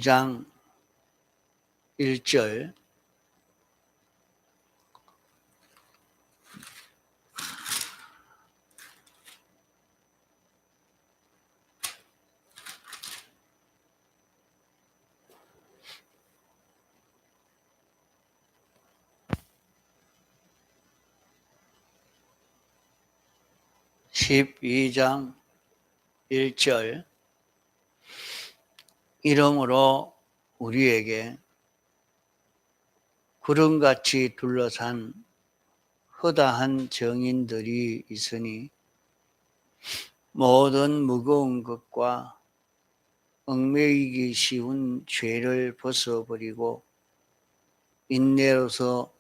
장 1절 (12장 1절) 이러므로 우리에게 구름같이 둘러싼 허다한 정인들이 있으니 모든 무거운 것과 얽매이기 쉬운 죄를 벗어버리고 인내로서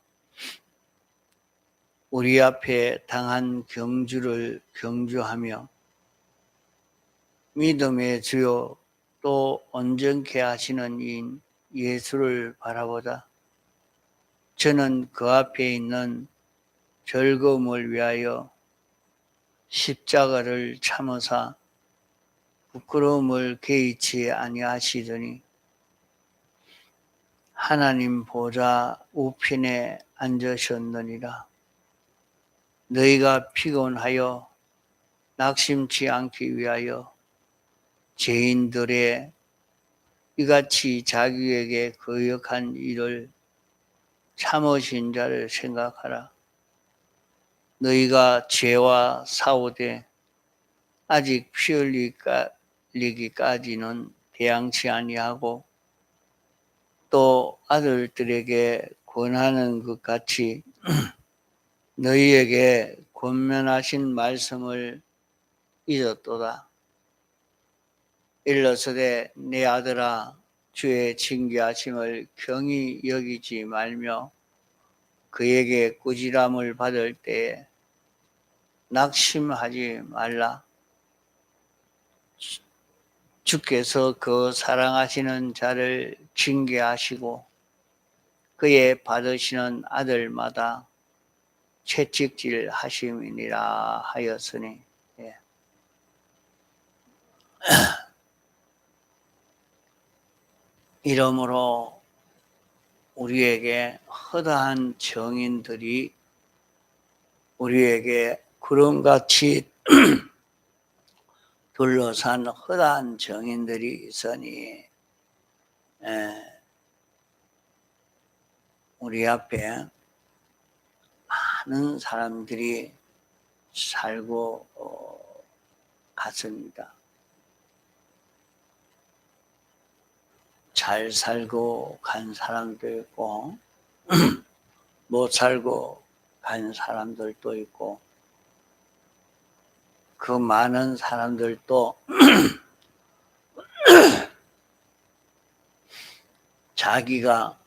우리 앞에 당한 경주를 경주하며 믿음의 주요 또 온전케 하시는 이인 예수를 바라보다 저는 그 앞에 있는 즐거움을 위하여 십자가를 참으사 부끄러움을 개의치 아니하시더니 하나님 보좌 우편에 앉으셨느니라. 너희가 피곤하여 낙심치 않기 위하여 죄인들의 이같이 자기에게 거역한 일을 참으신 자를 생각하라. 너희가 죄와 싸우되 아직 피 흘리기까지는 대항치 아니하고 또 아들들에게 권하는 것 같이 너희에게 권면하신 말씀을 잊었도다. 일러서되 내 아들아 주의 징계하심을 경히 여기지 말며 그에게 꾸지람을 받을 때에 낙심하지 말라. 주께서 그 사랑하시는 자를 징계하시고 그의 받으시는 아들마다 채찍질 하심이니라 하였으니 이러므로 우리에게 허다한 정인들이 우리에게 구름같이 둘러싼 허다한 정인들이 있으니 우리 앞에 많은 사람들이 살고 갔습니다. 잘 살고 간 사람도 있고 못 살고 간 사람들도 있고 그 많은 사람들도 자기가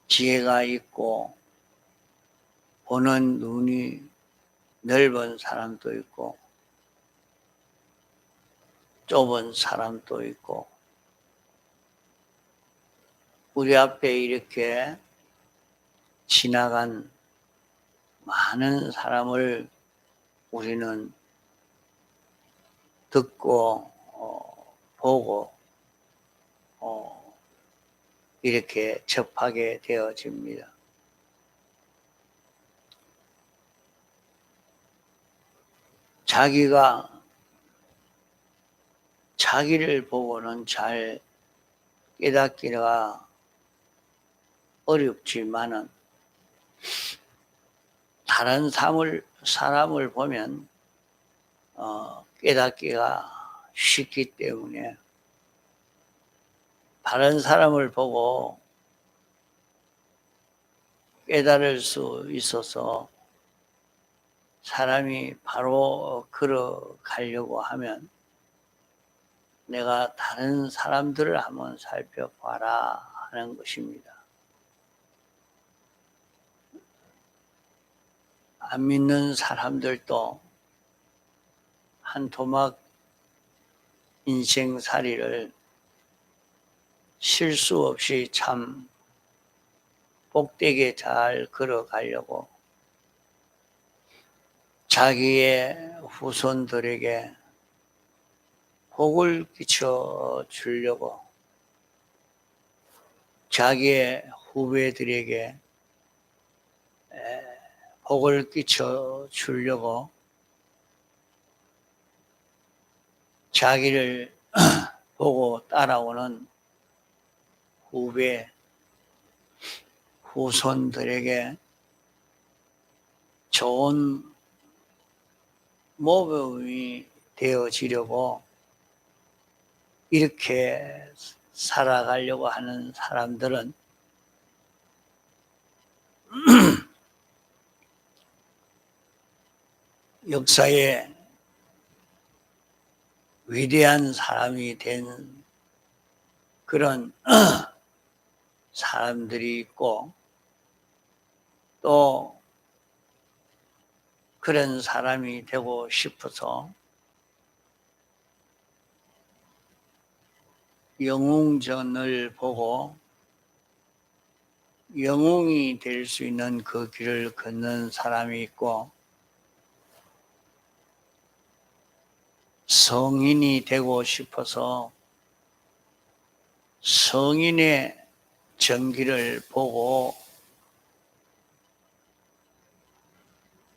지혜가 있고 보는 눈이 넓은 사람도 있고 좁은 사람도 있고 우리 앞에 이렇게 지나간 많은 사람을 우리는 듣고 보고 이렇게 접하게 되어집니다. 자기가 자기를 보고는 잘 깨닫기가 어렵지만은 다른 사람을 보면 깨닫기가 쉽기 때문에 다른 사람을 보고 깨달을 수 있어서 사람이 바로 걸어가려고 하면 내가 다른 사람들을 한번 살펴봐라 하는 것입니다. 안 믿는 사람들도 한 토막 인생살이를 실수 없이 참 복되게 잘 걸어가려고 자기의 후손들에게 복을 끼쳐 주려고 자기의 후배들에게 복을 끼쳐 주려고 자기를 보고 따라오는 후배, 후손들에게 좋은 모범이 되어지려고 이렇게 살아가려고 하는 사람들은 역사에 위대한 사람이 된 그런 사람들이 있고 또 그런 사람이 되고 싶어서 영웅전을 보고 영웅이 될 수 있는 그 길을 걷는 사람이 있고 성인이 되고 싶어서 성인의 전기를 보고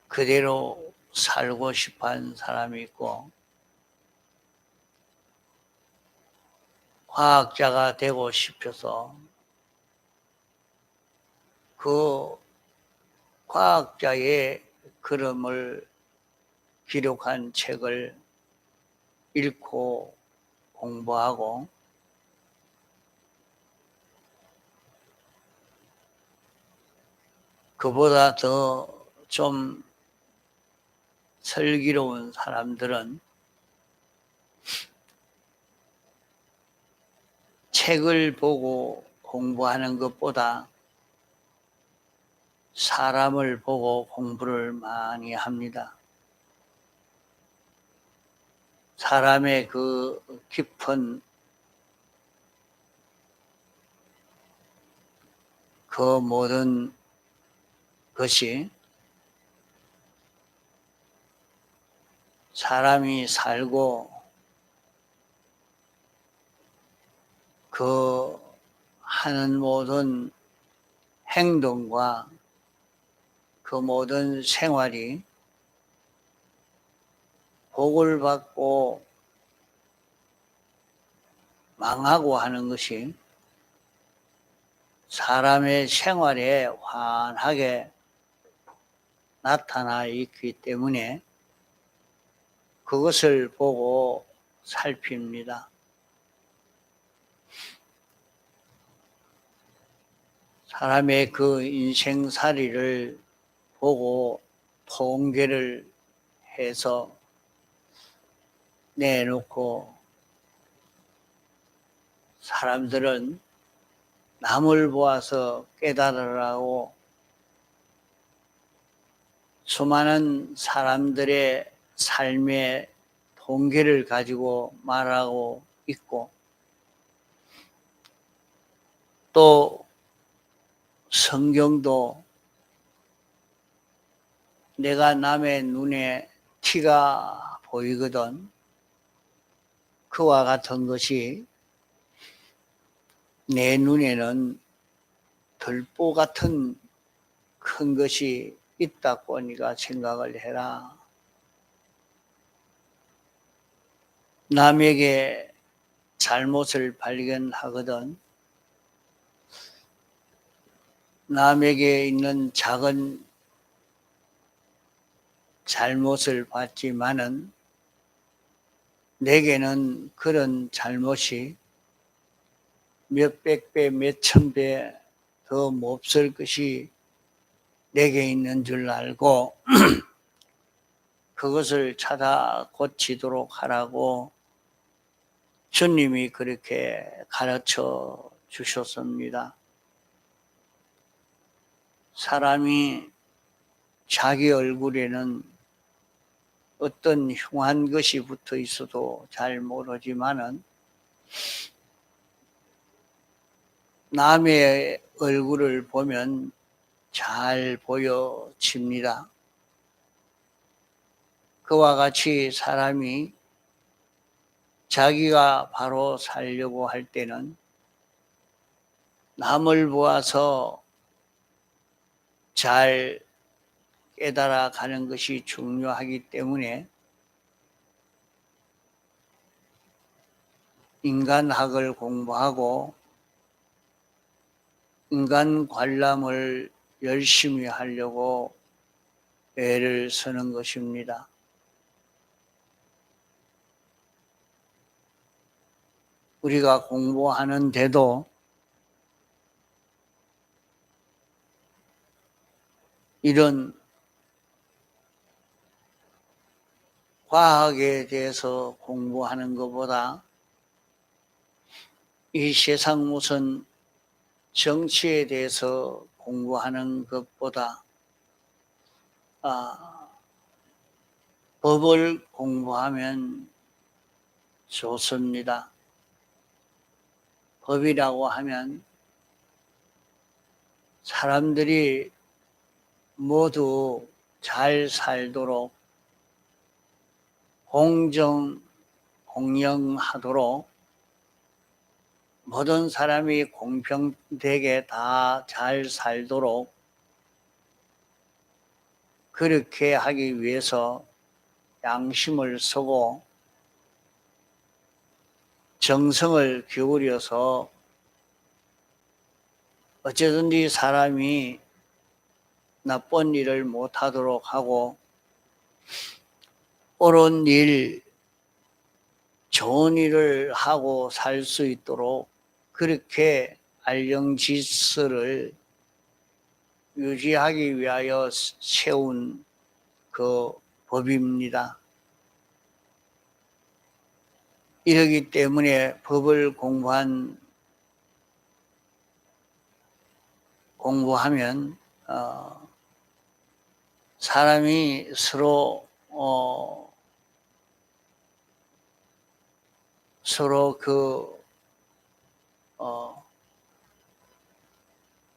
그대로 살고 싶어 하는 사람이 있고 과학자가 되고 싶어서 그 과학자의 걸음을 기록한 책을 읽고 공부하고 그보다 더 좀 슬기로운 사람들은 책을 보고 공부하는 것보다 사람을 보고 공부를 많이 합니다. 사람의 그 깊은 그 모든 것이 사람이 살고 그 하는 모든 행동과 그 모든 생활이 복을 받고 망하고 하는 것이 사람의 생활에 환하게 나타나 있기 때문에 그것을 보고 살핍니다. 사람의 그 인생살이를 보고 통계를 해서 내놓고 사람들은 남을 보아서 깨달으라고 수많은 사람들의 삶의 통계를 가지고 말하고 있고 또 성경도 내가 남의 눈에 티가 보이거든 그와 같은 것이 내 눈에는 들보 같은 큰 것이 있다고 네가 생각을 해라. 남에게 잘못을 발견하거든 남에게 있는 작은 잘못을 봤지만은 내게는 그런 잘못이 몇백 배, 몇천 배 더 몹쓸 것이 내게 있는 줄 알고 그것을 찾아 고치도록 하라고 주님이 그렇게 가르쳐 주셨습니다. 사람이 자기 얼굴에는 어떤 흉한 것이 붙어 있어도 잘 모르지만은 남의 얼굴을 보면 잘 보여집니다. 그와 같이 사람이 자기가 바로 살려고 할 때는 남을 보아서 잘 깨달아 가는 것이 중요하기 때문에 인간학을 공부하고 인간 관람을 열심히 하려고 애를 쓰는 것입니다. 우리가 공부하는데도 이런 과학에 대해서 공부하는 것보다 이 세상 무슨 정치에 대해서 공부하는 것보다 법을 공부하면 좋습니다. 법이라고 하면 사람들이 모두 잘 살도록 공정하도록 모든 사람이 공평되게 다 잘 살도록 그렇게 하기 위해서 양심을 쓰고 정성을 기울여서 어쨌든지 사람이 나쁜 일을 못하도록 하고 옳은 일, 좋은 일을 하고 살 수 있도록 그렇게 알령질서를 유지하기 위하여 세운 그 법입니다. 이러기 때문에 법을 공부하면 사람이 서로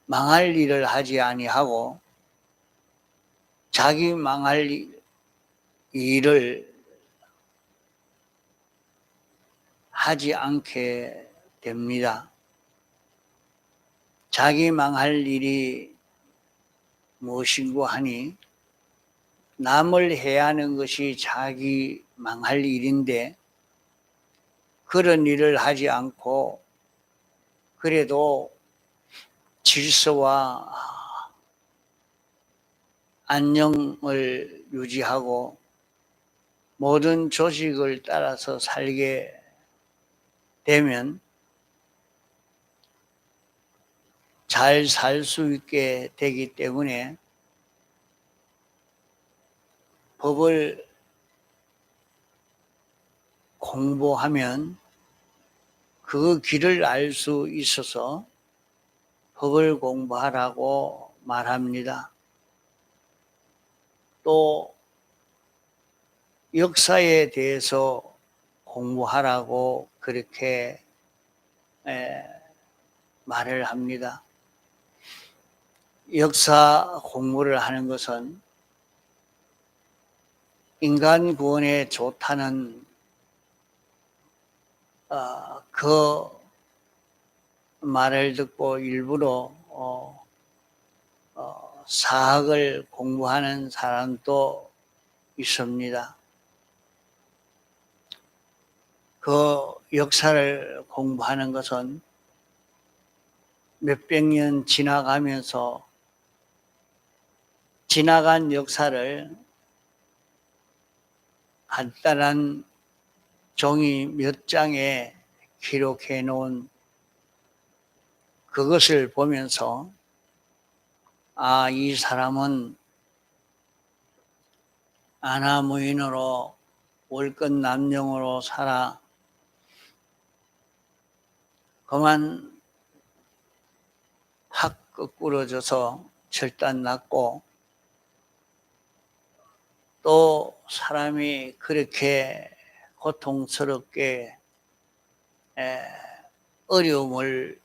망할 일을 하지 아니하고 자기 망할 일을 하지 않게 됩니다. 자기 망할 일이 무엇인고 하니 남을 해하는 것이 자기 망할 일인데 그런 일을 하지 않고 그래도 질서와 안녕을 유지하고 모든 조직을 따라서 살게 되면 잘 살 수 있게 되기 때문에 법을 공부하면 그 길을 알 수 있어서 법을 공부하라고 말합니다. 또 역사에 대해서 공부하라고 그렇게 말을 합니다. 역사 공부를 하는 것은 인간 구원에 좋다는 그 말을 듣고 일부러 사학을 공부하는 사람도 있습니다. 그 역사를 공부하는 것은 몇백 년 지나가면서 지나간 역사를 간단한 종이 몇 장에 기록해 놓은 그것을 보면서 이 사람은 아나무인으로 월권 남령으로 살아 그만 확 거꾸러져서 절단 났고 또 사람이 그렇게 고통스럽게 어려움을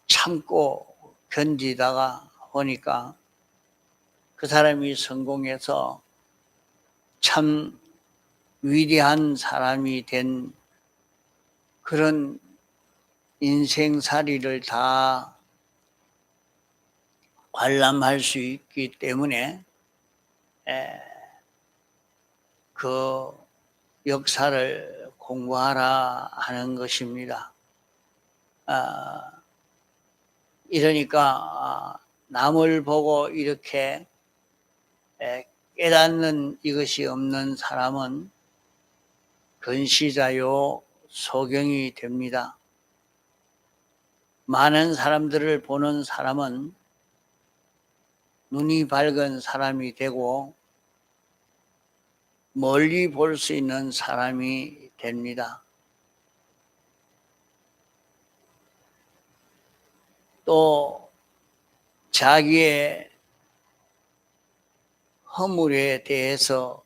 참고 견디다가 보니까 그 사람이 성공해서 참 위대한 사람이 된 그런 인생살이를 다 관람할 수 있기 때문에 그 역사를 공부하라 하는 것입니다. 이러니까 남을 보고 이렇게 깨닫는 이것이 없는 사람은 근시자요 소경이 됩니다. 많은 사람들을 보는 사람은 눈이 밝은 사람이 되고 멀리 볼 수 있는 사람이 됩니다. 또 자기의 허물에 대해서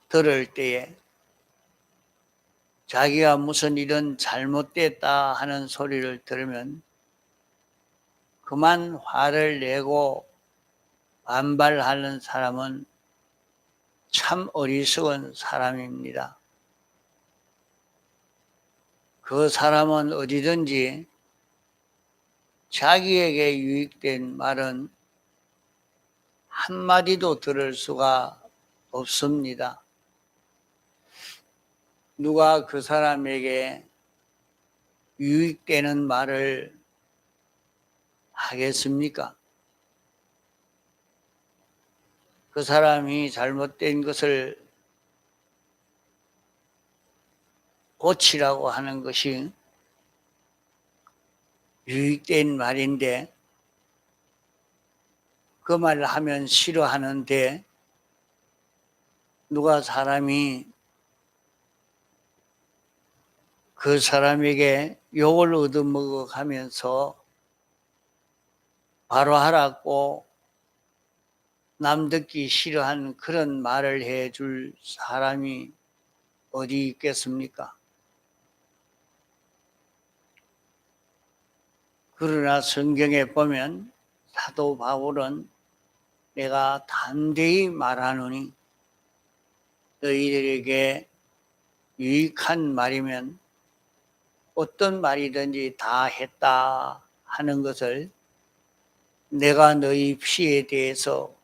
들을 때에 자기가 무슨 일은 잘못됐다 하는 소리를 들으면 그만 화를 내고 반발하는 사람은 참 어리석은 사람입니다. 그 사람은 어디든지 자기에게 유익된 말은 한마디도 들을 수가 없습니다. 누가 그 사람에게 유익되는 말을 하겠습니까? 그 사람이 잘못된 것을 고치라고 하는 것이 유익된 말인데 그 말을 하면 싫어하는데 누가 사람이 그 사람에게 욕을 얻어먹어 가면서 바로 하라고 남 듣기 싫어하는 그런 말을 해줄 사람이 어디 있겠습니까? 그러나 성경에 보면 사도 바울은 내가 담대히 말하노니 너희들에게 유익한 말이면 어떤 말이든지 다 했다 하는 것을 내가 너희 피에 대해서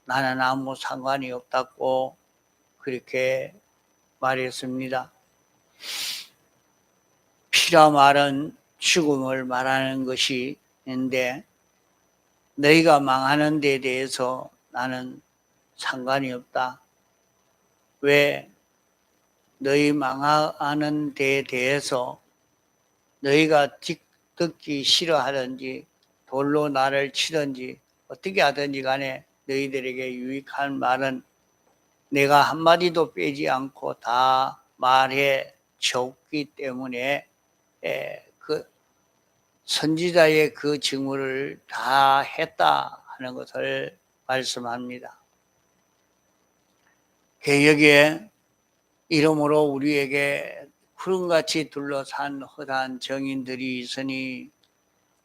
나는 아무 상관이 없다고 그렇게 말했습니다. 피라 말은 죽음을 말하는 것인데 너희가 망하는 데 대해서 나는 상관이 없다. 왜 너희 망하는 데 대해서 너희가 듣기 싫어하든지 돌로 나를 치든지 어떻게 하든지 간에 너희들에게 유익한 말은 내가 한마디도 빼지 않고 다 말해 줬기 때문에 그 선지자의 그 직무를 다 했다 하는 것을 말씀합니다. 개혁의 이름으로 우리에게 구름같이 둘러싼 허다한 정인들이 있으니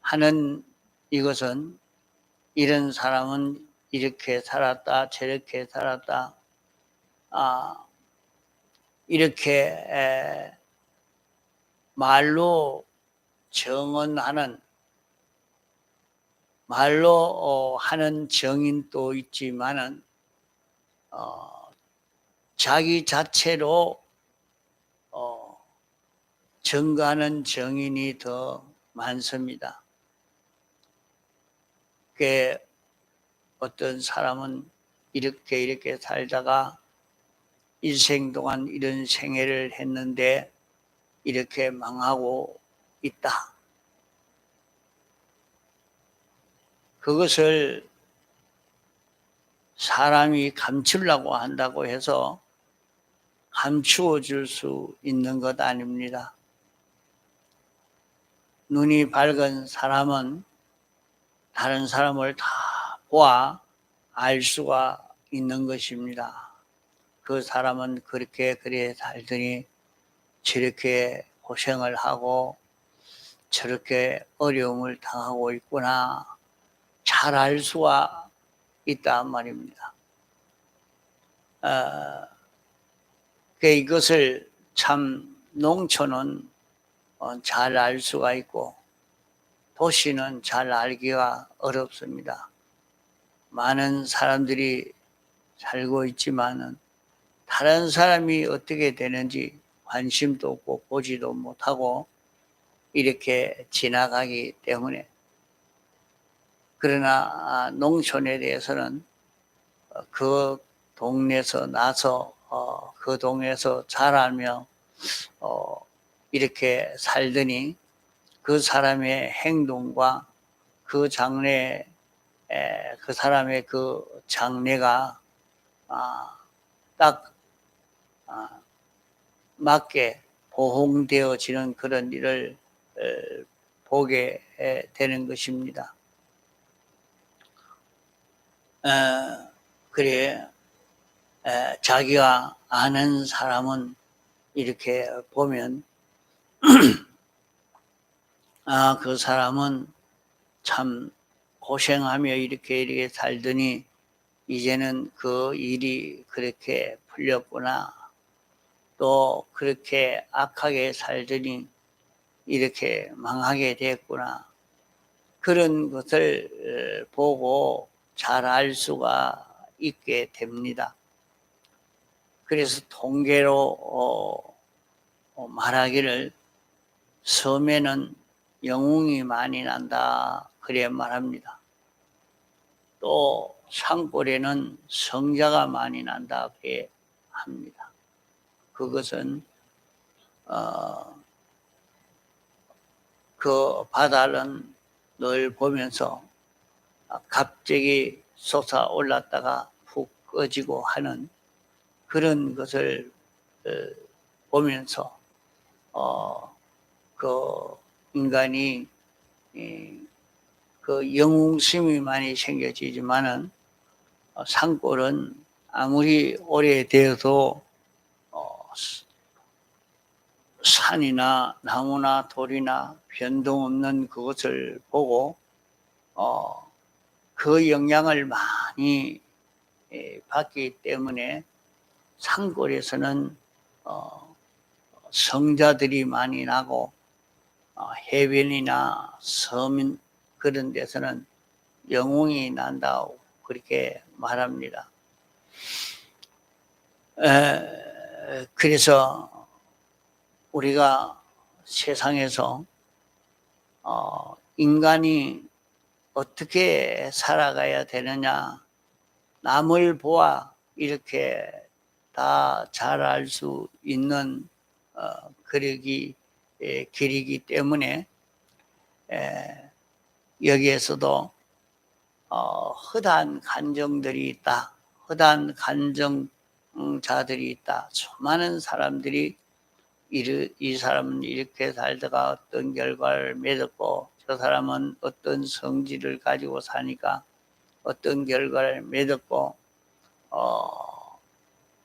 하는 이것은 이런 사람은 이렇게 살았다 저렇게 살았다 이렇게 말로 정언하는 말로 하는 정인도 있지만은 자기 자체로 증거하는 정인이 더 많습니다. 그 어떤 사람은 이렇게 살다가 일생 동안 이런 생애를 했는데 이렇게 망하고 있다. 그것을 사람이 감추려고 한다고 해서 감추어 줄 수 있는 것 아닙니다. 눈이 밝은 사람은 다른 사람을 다 보아 알 수가 있는 것입니다. 그 사람은 그렇게 그래 살더니 저렇게 고생을 하고 저렇게 어려움을 당하고 있구나 잘 알 수가 있단 말입니다. 이것을 참 농촌은 잘 알 수가 있고 도시는 잘 알기가 어렵습니다. 많은 사람들이 살고 있지만은 다른 사람이 어떻게 되는지 관심도 없고 보지도 못하고 이렇게 지나가기 때문에, 그러나 농촌에 대해서는 그 동네에서 나서 그 동네에서 자라며 이렇게 살더니 그 사람의 행동과 그 장래, 그 사람의 그 장래가 딱 맞게 보호되어지는 그런 일을 보게 되는 것입니다. 그래, 자기가 아는 사람은 이렇게 보면 그 사람은 참 고생하며 이렇게 살더니 이제는 그 일이 그렇게 풀렸구나, 또 그렇게 악하게 살더니 이렇게 망하게 됐구나, 그런 것을 보고 잘 알 수가 있게 됩니다. 그래서 통계로 말하기를 섬에는 영웅이 많이 난다, 그래 말합니다. 또 산골에는 성자가 많이 난다, 그래 합니다. 그것은 그 바다는 늘 보면서 갑자기 솟아올랐다가 푹 꺼지고 하는 그런 것을 보면서 그 인간이 그 영웅심이 많이 생겨지지만은 산골은 아무리 오래되어도 산이나 나무나 돌이나 변동 없는 그것을 보고 그 영향을 많이 받기 때문에 산골에서는 성자들이 많이 나고 해변이나 섬 그런 데서는 영웅이 난다고 그렇게 말합니다. 그래서 우리가 세상에서 인간이 어떻게 살아가야 되느냐, 남을 보아 이렇게 다 잘 알 수 있는 길이기 때문에 여기에서도 허다한 감정들이 있다, 허다한 감정자들이 있다. 수많은 사람들이 이 사람은 이렇게 살다가 어떤 결과를 맺었고 저 사람은 어떤 성질을 가지고 사니까 어떤 결과를 맺었고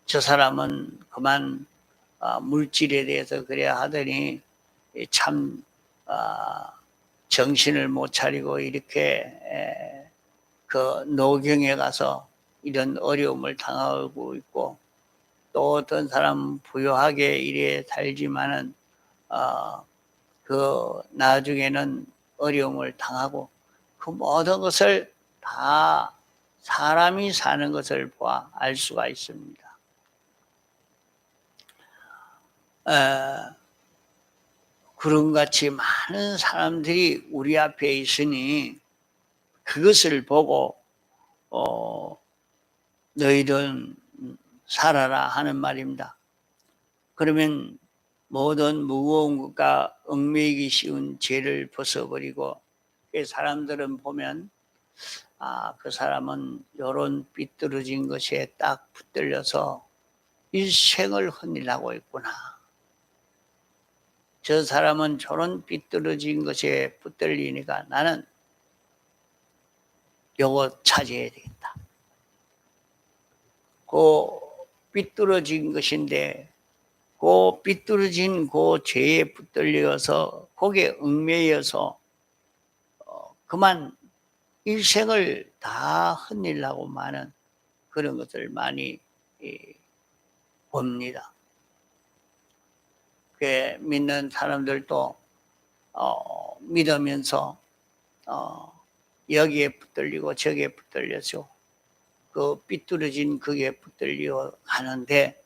저 사람은 그만 물질에 대해서 그래야 하더니 참 정신을 못 차리고 이렇게 그 노경에 가서 이런 어려움을 당하고 있고, 또 어떤 사람은 부유하게 이래 살지만은 그 나중에는 어려움을 당하고, 그 모든 것을 다 사람이 사는 것을 보아 알 수가 있습니다. 그런 같이 많은 사람들이 우리 앞에 있으니 그것을 보고 너희들은 살아라 하는 말입니다. 그러면 모든 무거운 것과 얽매이기 쉬운 죄를 벗어버리고, 사람들은 보면 그 사람은 이런 삐뚤어진 것에 딱 붙들려서 일생을 헛일하고 있구나, 저 사람은 저런 삐뚤어진 것에 붙들리니까 나는 요거 차지해야 되겠다. 그 삐뚤어진 것인데 그 삐뚤어진 그 죄에 붙들려서 거기에 얽매여서 그만 일생을 다 헛일하고 마는 그런 것을 많이 봅니다. 그 믿는 사람들도 믿으면서 여기에 붙들리고 저기에 붙들려서 그 삐뚤어진 그게 붙들려 가는데,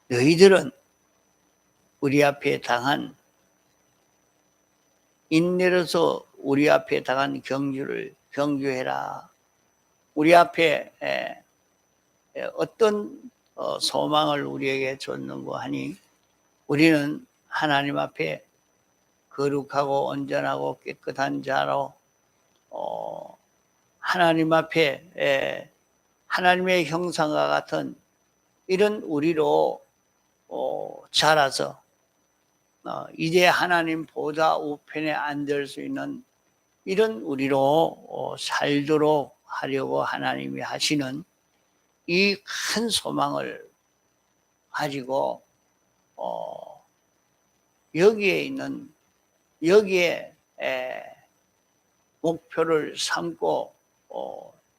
너희들은 우리 앞에 당한 인내로서 우리 앞에 당한 경주를 경주해라. 우리 앞에 어떤 소망을 우리에게 줬는고 하니, 우리는 하나님 앞에 거룩하고 온전하고 깨끗한 자로 하나님 앞에 하나님의 형상과 같은 이런 우리로 자라서 이제 하나님 보좌 우편에 앉을 수 있는 이런 우리로 살도록 하려고 하나님이 하시는 이 큰 소망을 가지고 여기에 목표를 삼고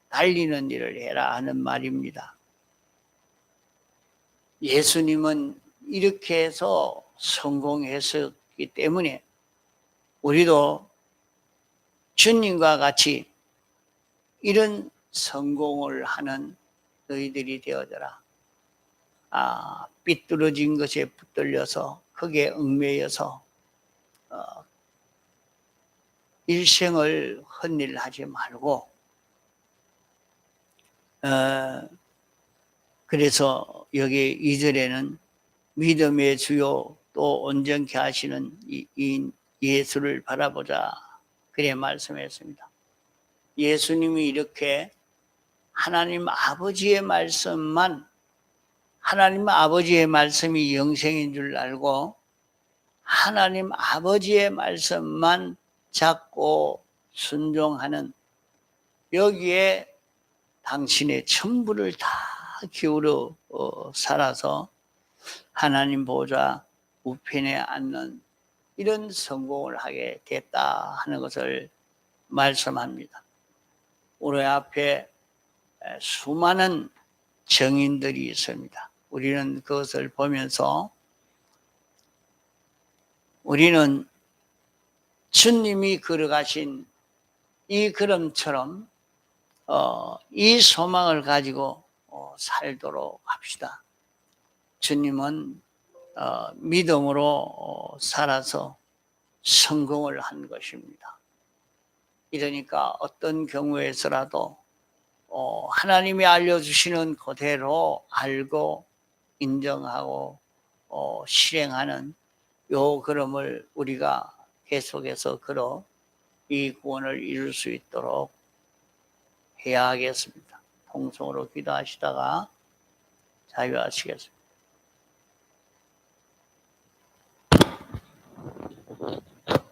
달리는 일을 해라 하는 말입니다. 예수님은 이렇게 해서 성공했었기 때문에 우리도 주님과 같이 이런 성공을 하는 너희들이 되어져라. 삐뚤어진 것에 붙들려서 크게 얽매여서 일생을 헛일하지 말고, 그래서 여기 2절에는 믿음의 주요 또 온전케 하시는 이 예수를 바라보자, 그래 말씀했습니다. 예수님이 이렇게 하나님 아버지의 말씀만, 하나님 아버지의 말씀이 영생인 줄 알고 하나님 아버지의 말씀만 잡고 순종하는, 여기에 당신의 전부를 다 기울여 살아서 하나님 보좌 우편에 앉는 이런 성공을 하게 됐다 하는 것을 말씀합니다. 우리 앞에 수많은 정인들이 있습니다. 우리는 그것을 보면서 우리는 주님이 걸어가신 이 걸음처럼 이 소망을 가지고 살도록 합시다. 주님은 믿음으로 살아서 성공을 한 것입니다. 이러니까 어떤 경우에서라도 하나님이 알려주시는 그대로 알고 인정하고 실행하는 요 걸음을 우리가 계속해서 걸어 이 구원을 이룰 수 있도록 해야 하겠습니다. 통성으로 기도하시다가 자유하시겠습니다.